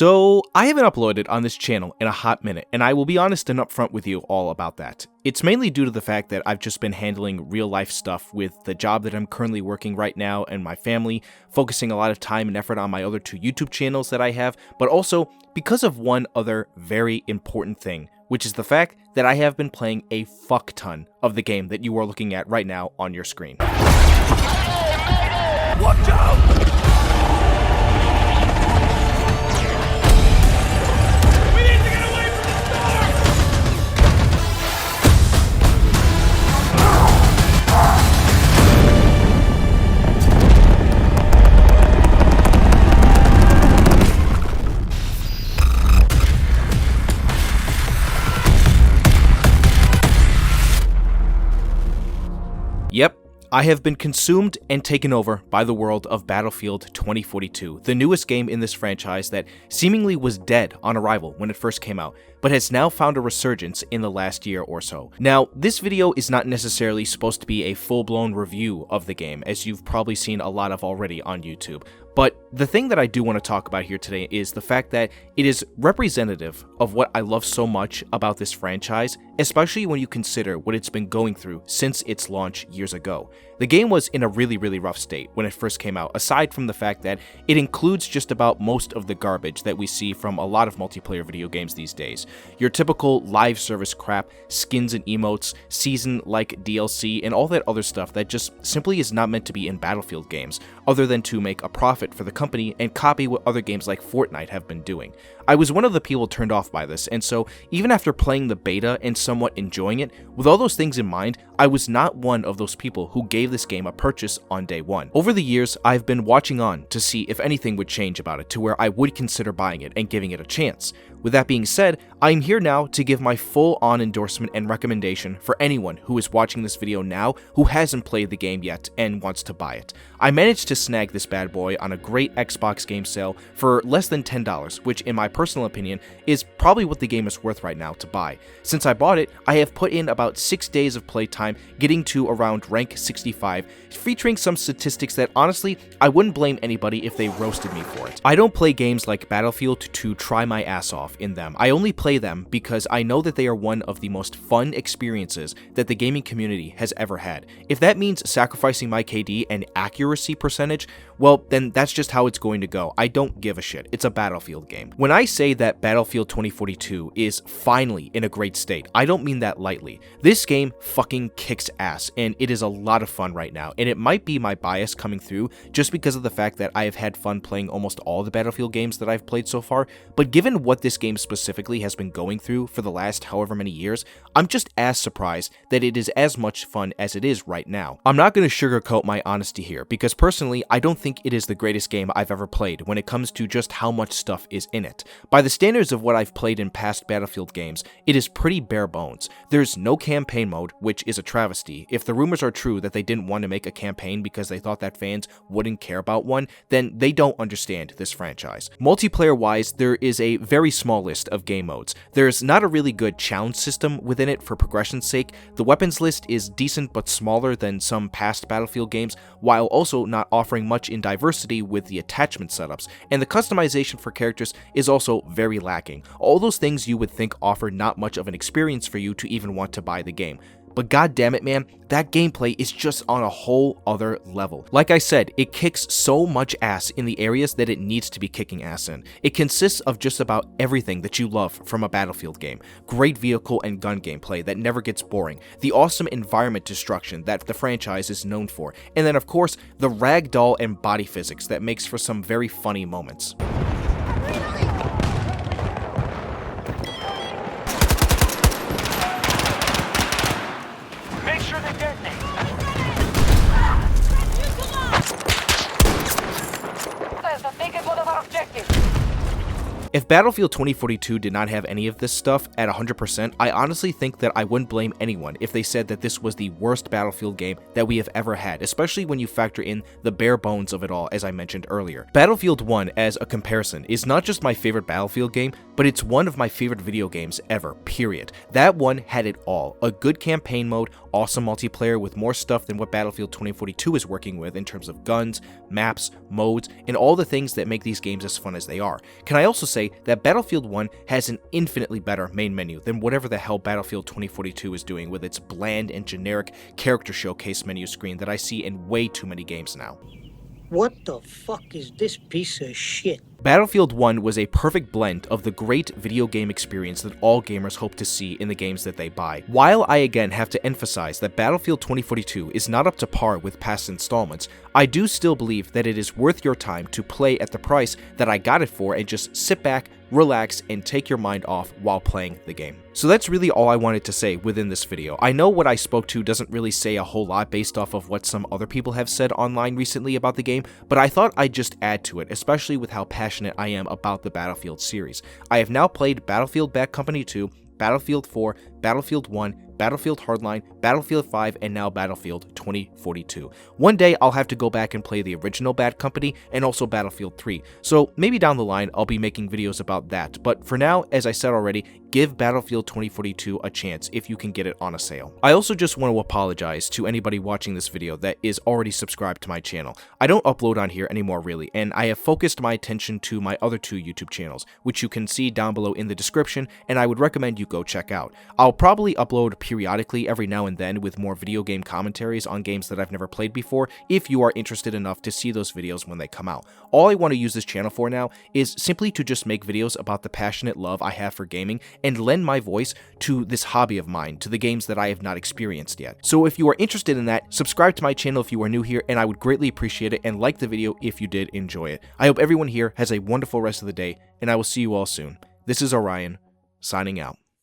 So, I haven't uploaded on this channel in a hot minute, and I will be honest and upfront with you all about that. It's mainly due to the fact that I've just been handling real life stuff with the job that I'm currently working right now and my family, focusing a lot of time and effort on my other two YouTube channels that I have, but also because of one other very important thing, which is the fact that I have been playing a fuck ton of the game that you are looking at right now on your screen. Watch out! Yep, I have been consumed and taken over by the world of Battlefield 2042, the newest game in this franchise that seemingly was dead on arrival when it first came out, but has now found a resurgence in the last year or so. Now, this video is not necessarily supposed to be a full-blown review of the game, as you've probably seen a lot of already on YouTube. But the thing that I do want to talk about here today is the fact that it is representative of what I love so much about this franchise, especially when you consider what it's been going through since its launch years ago. The game was in a really rough state when it first came out, aside from the fact that it includes just about most of the garbage that we see from a lot of multiplayer video games these days. Your typical live service crap, skins and emotes, season-like DLC, and all that other stuff that just simply is not meant to be in Battlefield games, other than to make a profit for the company and copy what other games like Fortnite have been doing. I was one of the people turned off by this, and so even after playing the beta and somewhat enjoying it, with all those things in mind, I was not one of those people who gave this game a purchase on day one. Over the years, I've been watching on to see if anything would change about it to where I would consider buying it and giving it a chance. With that being said, I'm here now to give my full-on endorsement and recommendation for anyone who is watching this video now who hasn't played the game yet and wants to buy it. I managed to snag this bad boy on a great Xbox game sale for less than $10, which in my personal opinion is probably what the game is worth right now to buy. Since I bought it, I have put in about 6 days of playtime, getting to around rank 65, featuring some statistics that honestly, I wouldn't blame anybody if they roasted me for it. I don't play games like Battlefield to try my ass off in them. I only play them because I know that they are one of the most fun experiences that the gaming community has ever had. If that means sacrificing my KD and accuracy percentage, well, then that's just how it's going to go. I don't give a shit. It's a Battlefield game. When I say that Battlefield 2042 is finally in a great state, I don't mean that lightly. This game fucking kicks ass, and it is a lot of fun right now, and it might be my bias coming through just because of the fact that I have had fun playing almost all the Battlefield games that I've played so far, but given what this game specifically has been going through for the last however many years, I'm just as surprised that it is as much fun as it is right now. I'm not going to sugarcoat my honesty here, because personally, I don't think it is the greatest game I've ever played when it comes to just how much stuff is in it. By the standards of what I've played in past Battlefield games, it is pretty bare bones. There's no campaign mode, which is a travesty. If the rumors are true that they didn't want to make a campaign because they thought that fans wouldn't care about one, then they don't understand this franchise. Multiplayer-wise, there is a very small list of game modes. There's not a really good challenge system within it for progression's sake. The weapons list is decent but smaller than some past Battlefield games, while also not offering much in diversity with the attachment setups, and the customization for characters is also very lacking. All those things you would think offer not much of an experience for you to even want to buy the game. But god damn it, man, that gameplay is just on a whole other level. Like I said, it kicks so much ass in the areas that it needs to be kicking ass in. It consists of just about everything that you love from a Battlefield game. Great vehicle and gun gameplay that never gets boring, the awesome environment destruction that the franchise is known for, and then of course, the ragdoll and body physics that makes for some very funny moments. If Battlefield 2042 did not have any of this stuff at 100%, I honestly think that I wouldn't blame anyone if they said that this was the worst Battlefield game that we have ever had, especially when you factor in the bare bones of it all, as I mentioned earlier. Battlefield 1, as a comparison, is not just my favorite Battlefield game, but it's one of my favorite video games ever, period. That one had it all. A good campaign mode, awesome multiplayer with more stuff than what Battlefield 2042 is working with in terms of guns, maps, modes, and all the things that make these games as fun as they are. Can I also say that Battlefield 1 has an infinitely better main menu than whatever the hell Battlefield 2042 is doing with its bland and generic character showcase menu screen that I see in way too many games now. What the fuck is this piece of shit? Battlefield 1 was a perfect blend of the great video game experience that all gamers hope to see in the games that they buy. While I again have to emphasize that Battlefield 2042 is not up to par with past installments, I do still believe that it is worth your time to play at the price that I got it for and just sit back, relax, and take your mind off while playing the game. So that's really all I wanted to say within this video. I know what I spoke to doesn't really say a whole lot based off of what some other people have said online recently about the game, but I thought I'd just add to it, especially with how passionate I am about the Battlefield series. I have now played Battlefield Bad Company 2, Battlefield 4, Battlefield 1, Battlefield Hardline, Battlefield 5, and now Battlefield 2042. One day I'll have to go back and play the original Bad Company and also Battlefield 3, so maybe down the line I'll be making videos about that, but for now, as I said already, give Battlefield 2042 a chance if you can get it on a sale. I also just want to apologize to anybody watching this video that is already subscribed to my channel. I don't upload on here anymore really, and I have focused my attention to my other two YouTube channels, which you can see down below in the description, and I would recommend you go check out. I'll probably upload periodically every now and then with more video game commentaries on games that I've never played before if you are interested enough to see those videos when they come out. All I want to use this channel for now is simply to just make videos about the passionate love I have for gaming and lend my voice to this hobby of mine, to the games that I have not experienced yet. So if you are interested in that, subscribe to my channel if you are new here, and I would greatly appreciate it, and like the video if you did enjoy it. I hope everyone here has a wonderful rest of the day, and I will see you all soon. This is Orion, signing out.